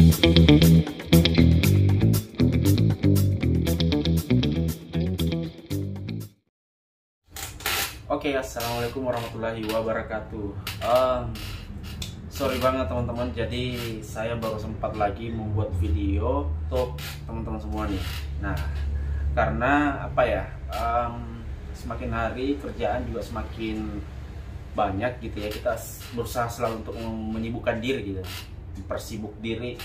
Oke, assalamualaikum warahmatullahi wabarakatuh. Sorry banget teman-teman, jadi saya baru sempat lagi membuat video untuk teman-teman semua nih. Nah, karena apa ya, semakin hari kerjaan juga semakin banyak gitu ya, kita berusaha selalu untuk menyibukkan diri gitu, mempersibuk diri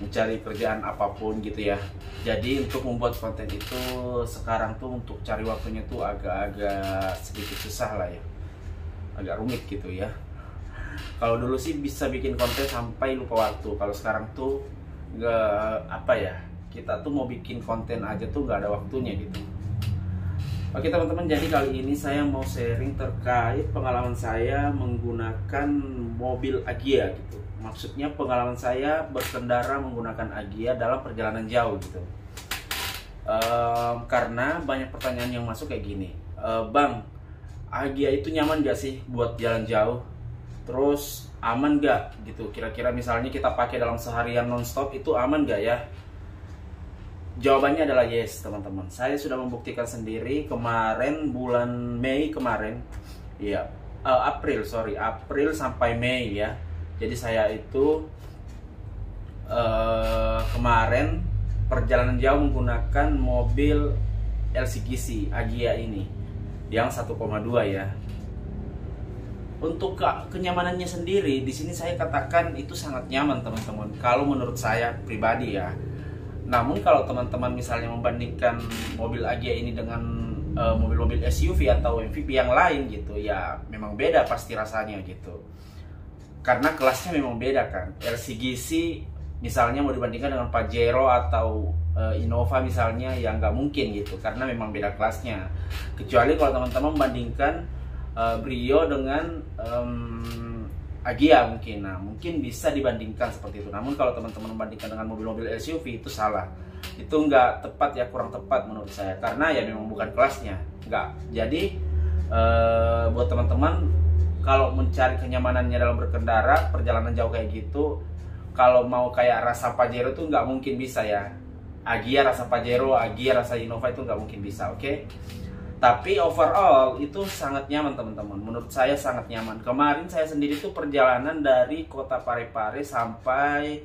mencari kerjaan apapun gitu ya. Jadi untuk membuat konten itu sekarang tuh untuk cari waktunya tuh agak-agak sedikit susah lah ya, agak rumit gitu ya. Kalau dulu sih bisa bikin konten sampai lupa waktu, kalau sekarang tuh nggak, apa ya, kita tuh mau bikin konten aja tuh nggak ada waktunya gitu. Oke teman-teman, jadi kali ini saya mau sharing terkait pengalaman saya menggunakan mobil Agya gitu. Maksudnya pengalaman saya berkendara menggunakan Agya dalam perjalanan jauh gitu. Karena banyak pertanyaan yang masuk kayak gini, Bang, Agya itu nyaman gak sih buat jalan jauh? Terus aman gak gitu? Kira-kira misalnya kita pakai dalam seharian nonstop itu aman gak ya? Jawabannya adalah yes teman-teman. Saya sudah membuktikan sendiri kemarin bulan Mei kemarin, ya April sampai Mei ya. Jadi saya itu kemarin perjalanan jauh menggunakan mobil LCGC Agya ini yang 1,2 ya. Untuk kenyamanannya sendiri di sini saya katakan itu sangat nyaman teman-teman. Kalau menurut saya pribadi ya. Namun kalau teman-teman misalnya membandingkan mobil Agya ini dengan mobil-mobil SUV atau MPV yang lain gitu, ya memang beda pasti rasanya gitu. Karena kelasnya memang beda kan. LCGC misalnya mau dibandingkan dengan Pajero atau Innova misalnya, ya nggak mungkin gitu, karena memang beda kelasnya. Kecuali kalau teman-teman membandingkan Brio dengan Agya mungkin, nah mungkin bisa dibandingkan seperti itu. Namun kalau teman-teman membandingkan dengan mobil-mobil SUV itu salah, itu nggak tepat ya, kurang tepat menurut saya, karena ya memang bukan kelasnya, nggak. Jadi buat teman-teman kalau mencari kenyamanannya dalam berkendara perjalanan jauh kayak gitu, kalau mau kayak rasa Pajero tuh nggak mungkin bisa ya. Agya rasa Pajero, Agya rasa Innova itu nggak mungkin bisa, oke? Tapi overall itu sangat nyaman teman-teman. Menurut saya sangat nyaman. Kemarin saya sendiri tuh perjalanan dari kota Parepare sampai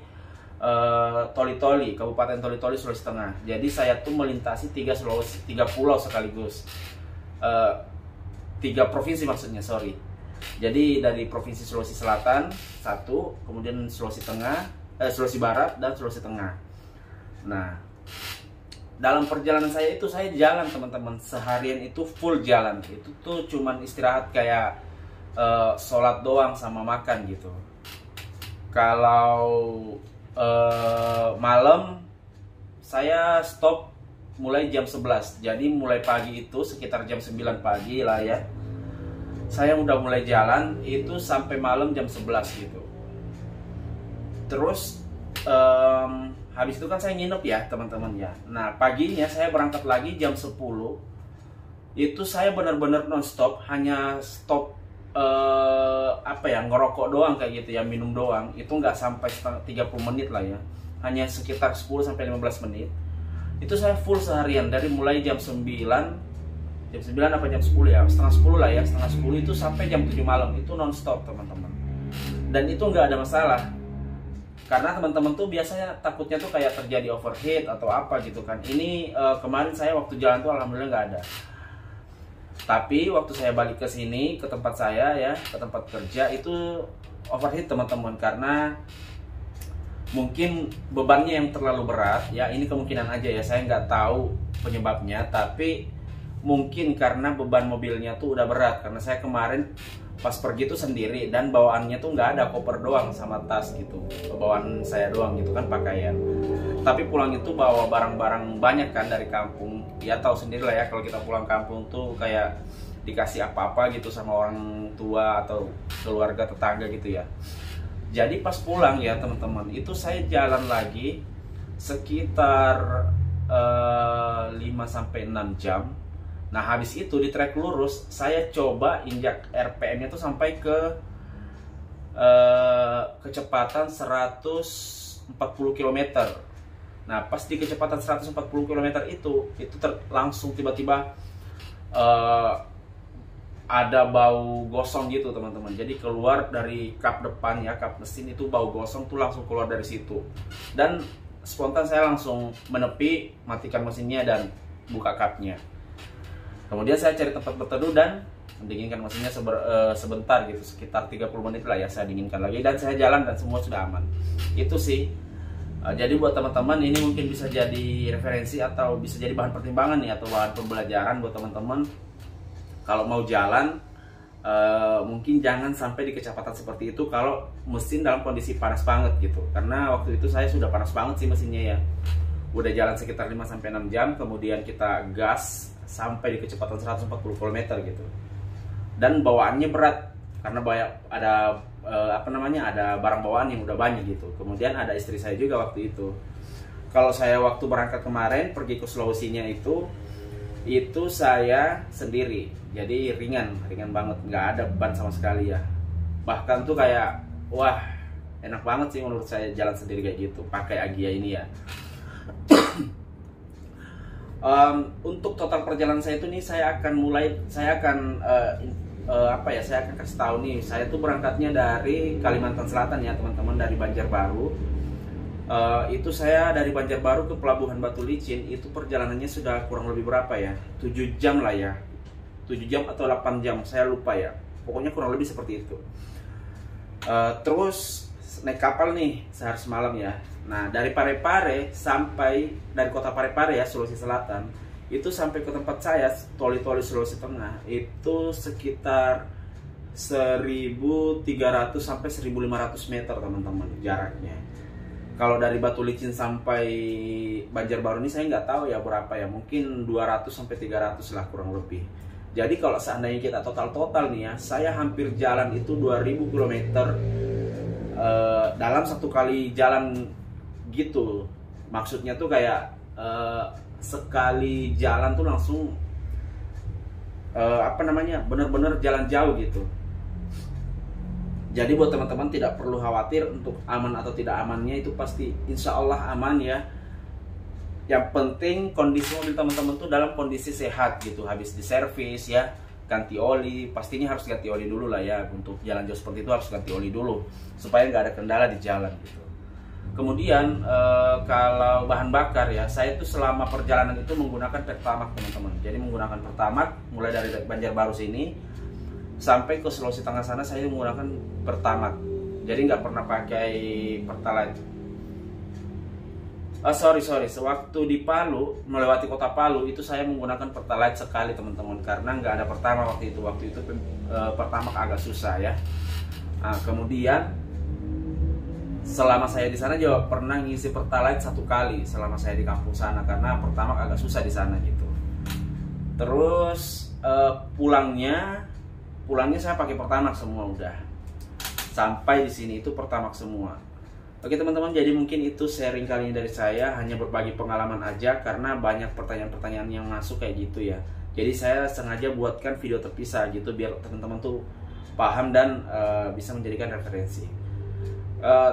Toli-Toli, Kabupaten Toli-Toli, Sulawesi Tengah. Jadi saya tuh melintasi 3 pulau sekaligus. 3 provinsi maksudnya, sorry. Jadi dari provinsi Sulawesi Selatan 1, kemudian Sulawesi Tengah, Sulawesi Barat dan Sulawesi Tengah. Nah, dalam perjalanan saya itu saya jalan teman-teman, seharian itu full jalan. Itu tuh cuman istirahat kayak sholat doang sama makan gitu. Kalau malam saya stop mulai jam 11. Jadi mulai pagi itu sekitar jam 9 pagi lah ya, saya udah mulai jalan itu sampai malam jam 11 gitu. Terus habis itu kan saya nginep ya teman-teman ya. Nah paginya saya berangkat lagi jam 10. Itu saya benar-benar non-stop, hanya stop apa ya, ngerokok doang kayak gitu ya, minum doang. Itu nggak sampai 30 menit lah ya, hanya sekitar 10 sampai 15 menit. Itu saya full seharian dari mulai jam 9 apa jam 10 ya, setengah 10 lah ya, setengah 10 itu sampai jam 7 malam. Itu non-stop teman-teman. Dan itu nggak ada masalah. Karena teman-teman tuh biasanya takutnya tuh kayak terjadi overheat atau apa gitu kan. Ini kemarin saya waktu jalan tuh alhamdulillah nggak ada. Tapi waktu saya balik ke sini, ke tempat saya ya, ke tempat kerja, itu overheat teman-teman. Karena mungkin bebannya yang terlalu berat ya, ini kemungkinan aja ya, saya nggak tahu penyebabnya. Tapi mungkin karena beban mobilnya tuh udah berat. Karena saya kemarin pas pergi tuh sendiri dan bawaannya tuh nggak ada, koper doang sama tas gitu, bawaan saya doang gitu kan, pakaian. Tapi pulang itu bawa barang-barang banyak kan dari kampung, ya tahu sendiri lah ya kalau kita pulang kampung tuh kayak dikasih apa-apa gitu sama orang tua atau keluarga tetangga gitu ya. Jadi pas pulang ya teman-teman, itu saya jalan lagi sekitar 5-6 jam. Nah habis itu di trek lurus saya coba injak RPM-nya tuh sampai ke kecepatan 100 km. Nah, pas di kecepatan 140 km itu langsung tiba-tiba ada bau gosong gitu teman-teman. Jadi keluar dari kap depan ya, kap mesin itu bau gosong tuh langsung keluar dari situ. Dan spontan saya langsung menepi, matikan mesinnya dan buka kapnya. Kemudian saya cari tempat berteduh dan mendinginkan mesinnya sebentar gitu, sekitar 30 menit lah ya, saya dinginkan lagi dan saya jalan dan semua sudah aman. Itu sih. Jadi buat teman-teman ini mungkin bisa jadi referensi atau bisa jadi bahan pertimbangan nih, atau bahan pembelajaran buat teman-teman. Kalau mau jalan, mungkin jangan sampai di kecepatan seperti itu kalau mesin dalam kondisi panas banget gitu. Karena waktu itu saya sudah panas banget sih mesinnya ya. Udah jalan sekitar 5-6 jam, kemudian kita gas sampai di kecepatan 140 km gitu. Dan bawaannya berat karena ada ada barang bawaan yang udah banyak gitu. Kemudian ada istri saya juga waktu itu. Kalau saya waktu berangkat kemarin pergi ke Sulawesinya itu saya sendiri, jadi ringan banget, nggak ada beban sama sekali ya. Bahkan tuh kayak wah enak banget sih menurut saya jalan sendiri kayak gitu pakai Agya ini ya. Untuk total perjalanan saya itu nih saya akan kasih tahu nih, saya tuh berangkatnya dari Kalimantan Selatan ya teman-teman, dari Banjarbaru. Itu saya dari Banjarbaru ke Pelabuhan Batu Licin itu perjalanannya sudah kurang lebih berapa ya, 7 jam lah ya, 7 jam atau 8 jam saya lupa ya, pokoknya kurang lebih seperti itu. Terus naik kapal nih sehari semalam ya. Nah dari kota Parepare ya, Sulawesi Selatan itu sampai ke tempat saya Toli-Toli Sulawesi Tengah itu sekitar 1.300 sampai 1.500 meter teman-teman jaraknya. Kalau dari Batu Licin sampai Banjarbaru ini saya nggak tahu ya berapa ya, mungkin 200 sampai 300 lah kurang lebih. Jadi kalau seandainya kita total nih ya, saya hampir jalan itu 2000 km dalam satu kali jalan gitu. Maksudnya tuh kayak sekali jalan tuh langsung bener-bener jalan jauh gitu. Jadi buat teman-teman tidak perlu khawatir untuk aman atau tidak amannya, itu pasti insya Allah aman ya. Yang penting kondisi mobil teman-teman tuh dalam kondisi sehat gitu. Habis diservis ya, ganti oli, pastinya harus ganti oli dulu lah ya. Untuk jalan jauh seperti itu harus ganti oli dulu supaya nggak ada kendala di jalan gitu. Kemudian kalau bahan bakar ya, saya tuh selama perjalanan itu menggunakan Pertamax teman-teman. Jadi menggunakan Pertamax mulai dari Banjarbaru sini sampai ke Sulawesi Tengah sana saya menggunakan Pertamax. Jadi nggak pernah pakai Pertalite. Sewaktu di Palu, melewati kota Palu itu saya menggunakan Pertalite sekali teman-teman, karena nggak ada Pertamax waktu itu Pertamax agak susah ya. Nah, kemudian selama saya di sana juga pernah ngisi Pertalite 1 kali selama saya di kampung sana, karena Pertamax agak susah di sana gitu. Terus pulangnya saya pakai Pertamax semua udah. Sampai di sini itu Pertamax semua. Oke teman-teman, jadi mungkin itu sharing kali ini dari saya, hanya berbagi pengalaman aja karena banyak pertanyaan-pertanyaan yang masuk kayak gitu ya. Jadi saya sengaja buatkan video terpisah gitu biar teman-teman tuh paham dan bisa menjadikan referensi.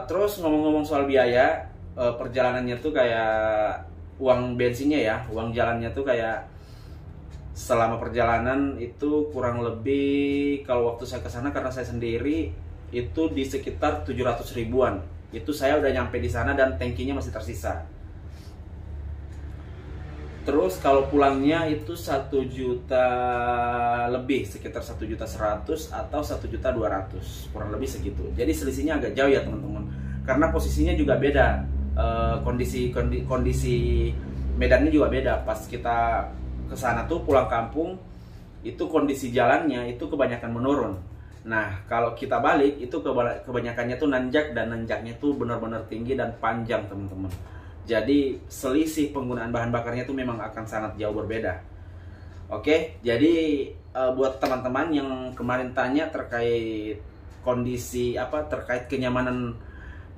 Terus ngomong-ngomong soal biaya, perjalanannya tuh kayak uang bensinnya ya, uang jalannya tuh kayak selama perjalanan itu kurang lebih, kalau waktu saya kesana karena saya sendiri itu di sekitar 700 ribuan. Itu saya udah nyampe di sana dan tankinya masih tersisa. Terus kalau pulangnya itu 1 juta lebih, sekitar 1.100.000 atau 1.200.000, kurang lebih segitu. Jadi selisihnya agak jauh ya teman-teman, karena posisinya juga beda, kondisi medannya juga beda. Pas kita ke sana tuh pulang kampung itu kondisi jalannya itu kebanyakan menurun. Nah kalau kita balik itu kebanyakannya tuh nanjak, dan nanjaknya tuh benar-benar tinggi dan panjang teman-teman. Jadi selisih penggunaan bahan bakarnya tuh memang akan sangat jauh berbeda. Oke, jadi buat teman-teman yang kemarin tanya terkait kondisi terkait kenyamanan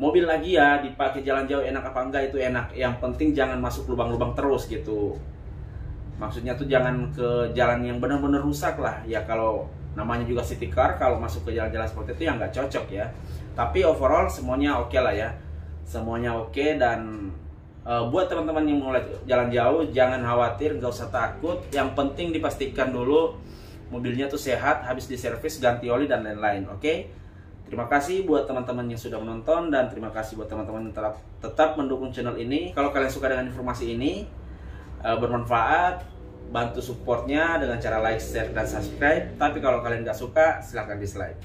mobil lagi ya, dipakai jalan jauh enak apa enggak, itu enak. Yang penting jangan masuk lubang-lubang terus gitu. Maksudnya tuh jangan ke jalan yang benar-benar rusak lah ya. Kalau namanya juga city car, kalau masuk ke jalan-jalan seperti itu ya nggak cocok ya. Tapi overall semuanya oke lah ya. semuanya oke. Dan buat teman-teman yang mau jalan jauh, jangan khawatir, nggak usah takut. Yang penting dipastikan dulu mobilnya tuh sehat, habis diservis, ganti oli dan lain-lain. Oke. Terima kasih buat teman-teman yang sudah menonton, dan terima kasih buat teman-teman yang tetap mendukung channel ini. Kalau kalian suka dengan informasi ini, bermanfaat, bantu supportnya dengan cara like, share, dan subscribe. Tapi kalau kalian nggak suka, silahkan dislike.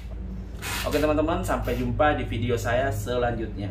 Oke teman-teman, sampai jumpa di video saya selanjutnya.